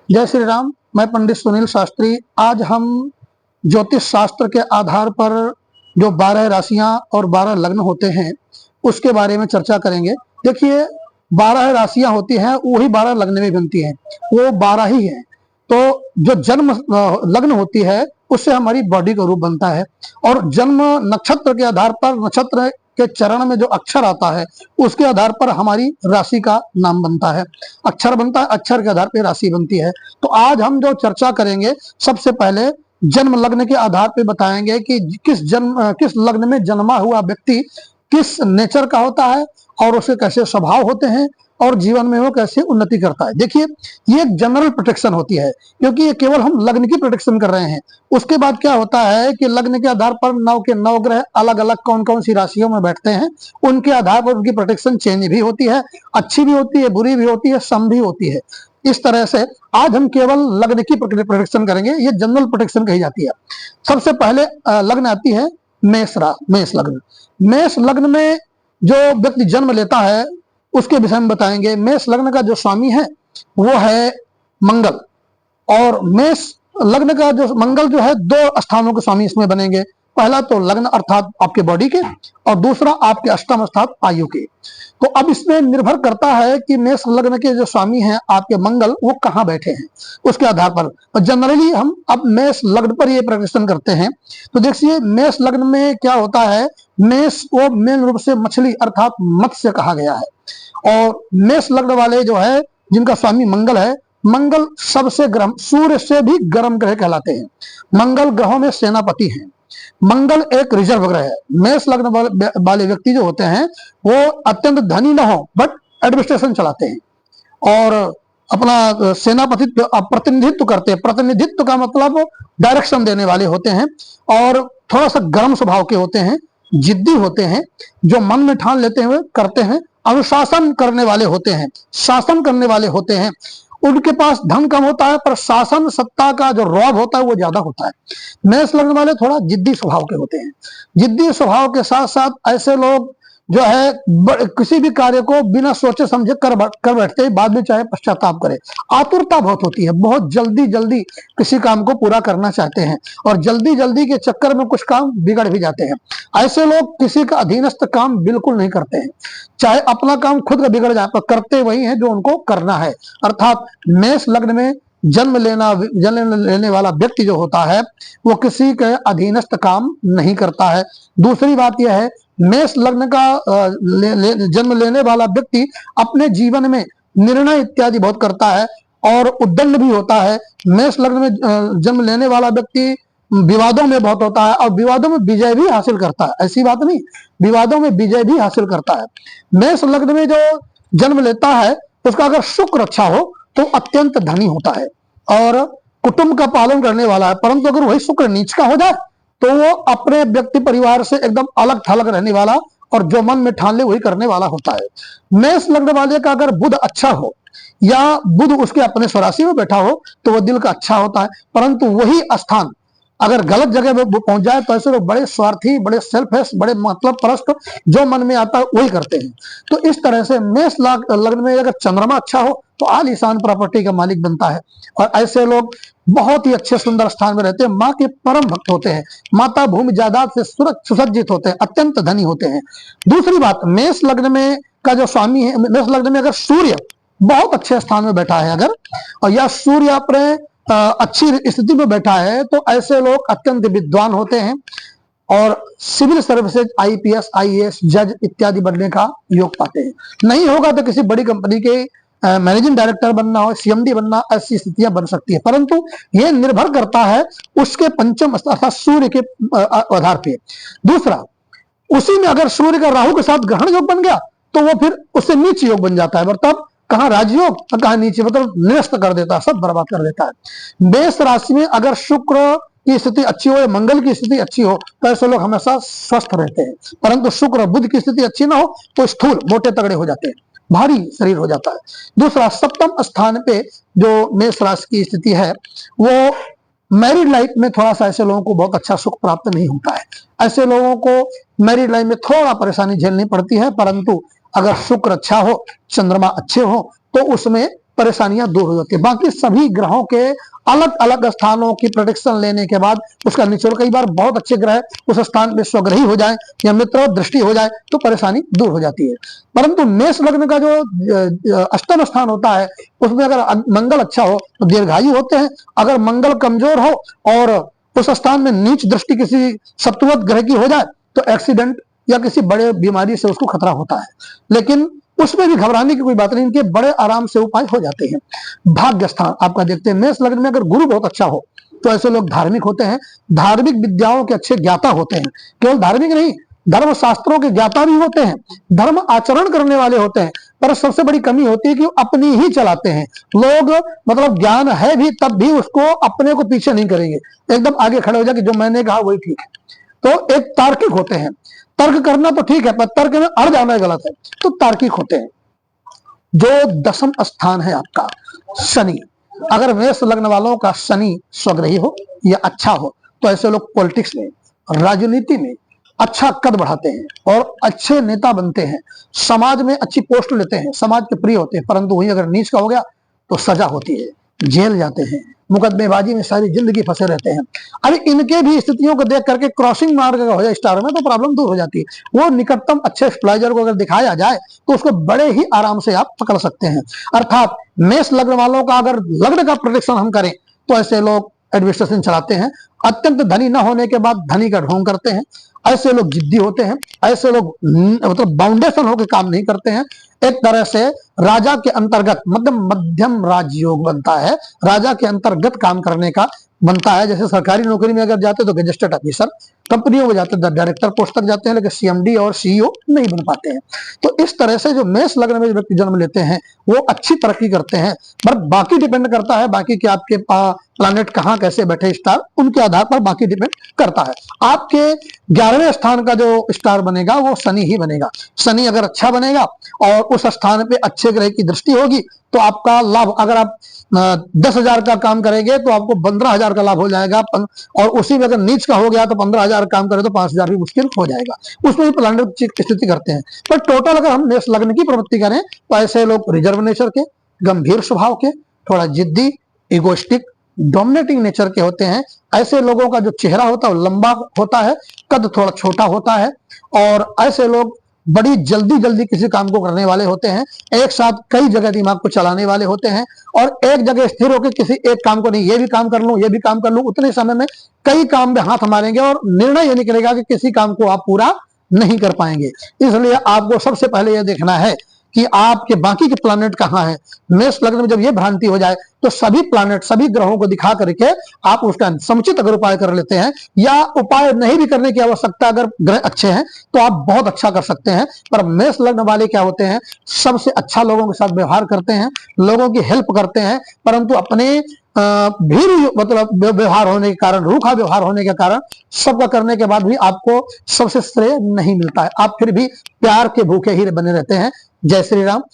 जय श्री राम। मैं पंडित सुनील शास्त्री। आज हम ज्योतिष शास्त्र के आधार पर जो 12 राशियां और 12 लग्न होते हैं उसके बारे में चर्चा करेंगे। देखिए, 12 राशियां होती हैं, वही 12 लग्न में बनती हैं, वो 12 ही है। तो जो जन्म लग्न होती है उससे हमारी बॉडी का रूप बनता है, और जन्म नक्षत्र के आधार पर, नक्षत्र के चरण में जो अक्षर आता है उसके आधार पर हमारी राशि का नाम बनता है, अक्षर बनता है, अक्षर के आधार पर राशि बनती है। तो आज हम जो चर्चा करेंगे, सबसे पहले जन्म लग्न के आधार पर बताएंगे कि किस लग्न में जन्मा हुआ व्यक्ति किस नेचर का होता है और उसके कैसे स्वभाव होते हैं और जीवन में वो कैसे उन्नति करता है। देखिए, ये एक जनरल प्रोटेक्शन होती है, क्योंकि ये केवल हम लग्न की प्रोटेक्शन कर रहे हैं। उसके बाद क्या होता है कि लग्न के आधार पर 9 के 9 ग्रह अलग अलग कौन कौन सी राशियों में बैठते हैं, उनके आधार पर उनकी प्रोटेक्शन चेंज भी होती है, अच्छी भी होती है, बुरी भी होती है, सम भी होती है। इस तरह से आज हम केवल लग्न की प्रोटेक्शन करेंगे, ये जनरल प्रोटेक्शन कही जाती है। सबसे पहले लग्न आती है मेष लग्न। मेष लग्न में जो व्यक्ति जन्म लेता है उसके विषय में बताएंगे। मेष लग्न का जो स्वामी है वो है मंगल, और मेष लग्न का जो मंगल जो है 2 स्थानों के स्वामी इसमें बनेंगे। पहला तो लग्न अर्थात आपके बॉडी के, और दूसरा आपके अष्टम अर्थात आयु के। तो अब इसमें निर्भर करता है कि मेष लग्न के जो स्वामी हैं आपके मंगल, वो कहाँ बैठे हैं, उसके आधार पर जनरली हम अब मेष लग्न पर ये प्रदर्शन करते हैं। तो देखिए, मेष लग्न में क्या होता है, मेष को मेन रूप से मछली अर्थात मत्स्य कहा गया है, और मेष लग्न वाले जो है जिनका स्वामी मंगल है, मंगल सबसे गर्म, सूर्य से भी गर्म ग्रह कहलाते हैं। मंगल ग्रहों में सेनापति हैं। मंगल एक रिजर्व ग्रह है। मेष लग्न वाले व्यक्ति जो होते हैं वो अत्यंत धनी न हो बट एडमिनिस्ट्रेशन चलाते हैं और अपना सेनापतित्व प्रतिनिधित्व करते हैं। प्रतिनिधित्व का मतलब डायरेक्शन देने वाले होते हैं, और थोड़ा सा गर्म स्वभाव के होते हैं, जिद्दी होते हैं, जो मन में ठान लेते हैं करते हैं, अनुशासन करने वाले होते हैं, शासन करने वाले होते हैं। उनके पास धन कम होता है पर शासन सत्ता का जो रौब होता है वो ज्यादा होता है। मेष लग्न वाले थोड़ा जिद्दी स्वभाव के होते हैं। जिद्दी स्वभाव के साथ साथ ऐसे लोग जो है किसी भी कार्य को बिना सोचे समझे कर बैठते हैं, बाद में चाहे पश्चाताप करे। आतुरता बहुत होती है, बहुत जल्दी जल्दी किसी काम को पूरा करना चाहते हैं, और जल्दी जल्दी के चक्कर में कुछ काम बिगड़ भी जाते हैं। ऐसे लोग किसी का अधीनस्थ काम बिल्कुल नहीं करते हैं, चाहे अपना काम खुद का बिगड़ जाए पर करते वही है जो उनको करना है। अर्थात मेष लग्न में जन्म लेने वाला व्यक्ति जो होता है वो किसी के अधीनस्थ काम नहीं करता है। दूसरी बात यह है, मेष लग्न का जन्म लेने वाला व्यक्ति अपने जीवन में निर्णय इत्यादि बहुत करता है और उद्दंड भी होता है। मेष लग्न में जन्म लेने वाला व्यक्ति विवादों में बहुत होता है और विवादों में विजय भी हासिल करता है। ऐसी बात नहीं, विवादों में विजय भी हासिल करता है। मेष लग्न में जो जन्म लेता है उसका अगर शुक्र अच्छा हो तो अत्यंत धनी होता है और कुटुंब का पालन करने वाला है, परंतु अगर वही शुक्र नीच का हो जाए तो वो अपने व्यक्ति परिवार से एकदम अलग थलग रहने वाला और जो मन में ठान ले वही करने वाला होता है। मेष लग्न वाले का अगर बुध अच्छा हो या बुध उसके अपने स्वराशि में बैठा हो तो वह दिल का अच्छा होता है, परंतु वही स्थान अगर गलत जगह पे पहुंच जाए तो ऐसे लोग बड़े स्वार्थी, बड़े सेल्फिश, बड़े मतलब परस्त, जो मन में आता है वही करते हैं। तो इस तरह से मेष लग्न में अगर चंद्रमा अच्छा हो तो आलीशान प्रॉपर्टी का मालिक बनता है, और ऐसे लोग बहुत ही अच्छे सुंदर स्थान में रहते हैं, माँ के परम भक्त होते हैं, माता भूमि जायदाद से सुसज्जित होते हैं, अत्यंत धनी होते हैं। दूसरी बात, मेष लग्न में का जो स्वामी है, मेष लग्न में अगर सूर्य बहुत अच्छे स्थान में बैठा है अगर, और या सूर्य अपने अच्छी स्थिति में बैठा है तो ऐसे लोग अत्यंत विद्वान होते हैं और सिविल सर्विसेज, आईपीएस, आईएएस, जज इत्यादि बनने का योग पाते हैं। नहीं होगा तो किसी बड़ी कंपनी के मैनेजिंग डायरेक्टर बनना हो, सीएमडी बनना, ऐसी स्थितियां बन सकती है, परंतु यह निर्भर करता है उसके पंचम अर्थात सूर्य के आधार पे। दूसरा, उसी में अगर सूर्य का राहु के साथ ग्रहण योग बन गया तो वो फिर उससे नीच योग बन जाता है, मतलब कहाँ राजयोग और कहाँ नीचे, मतलब निरस्त कर देता है, सब बर्बाद कर देता है। मेष राशि में अगर शुक्र की स्थिति अच्छी हो या मंगल की स्थिति अच्छी हो तो ऐसे लोग हमेशा स्वस्थ रहते हैं, परंतु शुक्र बुध की स्थिति अच्छी ना हो तो स्थूल मोटे तगड़े हो जाते हैं, भारी शरीर हो जाता है। दूसरा, सप्तम स्थान पे जो मेष राशि की स्थिति है वो मैरिड लाइफ में थोड़ा सा ऐसे लोगों को बहुत अच्छा सुख प्राप्त नहीं होता है। ऐसे लोगों को मैरिड लाइफ में थोड़ा परेशानी झेलनी पड़ती है, परंतु अगर शुक्र अच्छा हो, चंद्रमा अच्छे हो तो उसमें परेशानियां दूर हो जाती है। बाकी सभी ग्रहों के अलग अलग स्थानों की प्रेडिक्शन लेने के बाद उसका निचोड़, कई बार बहुत अच्छे ग्रह उस स्थान पे स्वग्रही हो जाए या मित्र दृष्टि हो जाए तो परेशानी दूर हो जाती है। परंतु मेष लग्न का जो अष्टम स्थान होता है उसमें अगर मंगल अच्छा हो तो दीर्घायु होते हैं, अगर मंगल कमजोर हो और उस स्थान में नीच दृष्टि किसी सप्तवत ग्रह की हो जाए तो एक्सीडेंट या किसी बड़े बीमारी से उसको खतरा होता है। लेकिन उसमें भी घबराने की कोई बात नहीं, इनके बड़े आराम से उपाय हो जाते हैं। भाग्य स्थान आपका देखते हैं, मेष लग्न में अगर गुरु बहुत अच्छा हो तो ऐसे लोग धार्मिक होते हैं, धार्मिक विद्याओं के अच्छे ज्ञाता होते हैं। केवल धार्मिक नहीं, धर्म शास्त्रों के ज्ञाता भी होते हैं, धर्म आचरण करने वाले होते हैं। पर सबसे बड़ी कमी होती है कि अपनी ही चलाते हैं लोग, मतलब ज्ञान है भी तब भी उसको अपने को पीछे नहीं करेंगे, एकदम आगे खड़े हो जाए कि जो मैंने कहा वही ठीक है। तो एक तार्किक होते हैं, तर्क करना तो ठीक है पर तर्क में अड़ जाना गलत है, तो तार्किक होते हैं। जो दसम स्थान है आपका शनि, अगर मेष लग्न वालों का शनि स्वग्रही हो या अच्छा हो तो ऐसे लोग पॉलिटिक्स में, राजनीति में अच्छा कद बढ़ाते हैं और अच्छे नेता बनते हैं, समाज में अच्छी पोस्ट लेते हैं, समाज के प्रिय होते हैं। परंतु वही अगर नीच का हो गया तो सजा होती है, जेल जाते हैं, मुकदमेबाजी में सारी जिंदगी फंसे रहते हैं। अरे इनके भी स्थितियों को देख करके क्रॉसिंग मार्ग हो जाए स्टार में तो प्रॉब्लम दूर हो जाती है। वो निकटतम अच्छे एस्ट्रोलॉजर को अगर दिखाया जाए तो उसको बड़े ही आराम से आप पकड़ सकते हैं। अर्थात मेष लग्न वालों का अगर लग्न का प्रेडिक्शन हम करें तो ऐसे लोग एडमिनिस्ट्रेशन चलाते हैं, अत्यंत धनी न होने के बाद धनी का ढोंग करते हैं, ऐसे लोग जिद्दी होते हैं, ऐसे लोग मतलब बाउंडेशन होकर काम नहीं करते हैं। एक तरह से राजा के अंतर्गत मध्यम राजयोग बनता है, राजा के अंतर्गत काम करने का बनता है। जैसे सरकारी नौकरी में अगर जाते तो गजेस्टेड ऑफिसर, कंपनियों में जाते तो डायरेक्टर पोस्ट तक जाते हैं, लेकिन सीएमडी और सीईओ नहीं बन पाते हैं। तो इस तरह से जो मेष लग्न में व्यक्ति जन्म लेते हैं वो अच्छी तरक्की करते हैं। पर बाकी डिपेंड करता है, बाकी के आपके प्लैनेट कहाँ कैसे बैठे स्टार, उनके आधार पर बाकी डिपेंड करता है। आपके 11वें स्थान का जो स्टार बनेगा वो शनि ही बनेगा। शनि अगर अच्छा बनेगा और उस स्थान पे अच्छे ग्रह की दृष्टि होगी तो आपका लाभ, अगर आप 10,000 का काम करेंगे तो आपको 15,000 का लाभ हो जाएगा, और उसी में अगर नीच का हो गया तो 15,000 काम करे तो 5,000 भी मुश्किल हो जाएगा। उसमें भी प्लैनेट की स्थिति करते हैं। पर टोटल अगर हम मेष लग्न की प्रवृत्ति करें तो ऐसे लोग रिजर्व नेचर के, गंभीर स्वभाव के, थोड़ा जिद्दी, इगोइस्टिक, डोमिनेटिंग नेचर के होते हैं। ऐसे लोगों का जो चेहरा होता है वो लंबा होता है, कद थोड़ा छोटा होता है, और ऐसे लोग बड़ी जल्दी जल्दी किसी काम को करने वाले होते हैं, एक साथ कई जगह दिमाग को चलाने वाले होते हैं, और एक जगह स्थिर होकर किसी एक काम को नहीं, ये भी काम कर लूं ये भी काम कर लूं, उतने समय में कई काम में हाथ मारेंगे और निर्णय ये निकलेगा कि किसी काम को आप पूरा नहीं कर पाएंगे। इसलिए आपको सबसे पहले यह देखना है कि आपके बाकी के प्लैनेट कहाँ हैं। मेष लग्न में जब ये भ्रांति हो जाए तो सभी प्लैनेट, सभी ग्रहों को दिखा करके आप उसका समुचित अगर उपाय कर लेते हैं, या उपाय नहीं भी करने की आवश्यकता, अगर ग्रह अच्छे हैं तो आप बहुत अच्छा कर सकते हैं। पर मेष लग्न वाले क्या होते हैं, सबसे अच्छा लोगों के साथ व्यवहार करते हैं, लोगों की हेल्प करते हैं, परंतु अपने भीड़ मतलब व्यवहार होने के कारण, रूखा व्यवहार होने के कारण सबका करने के बाद भी आपको सबसे श्रेय नहीं मिलता है। आप फिर भी प्यार के भूखे ही बने रहते हैं। जय श्री राम।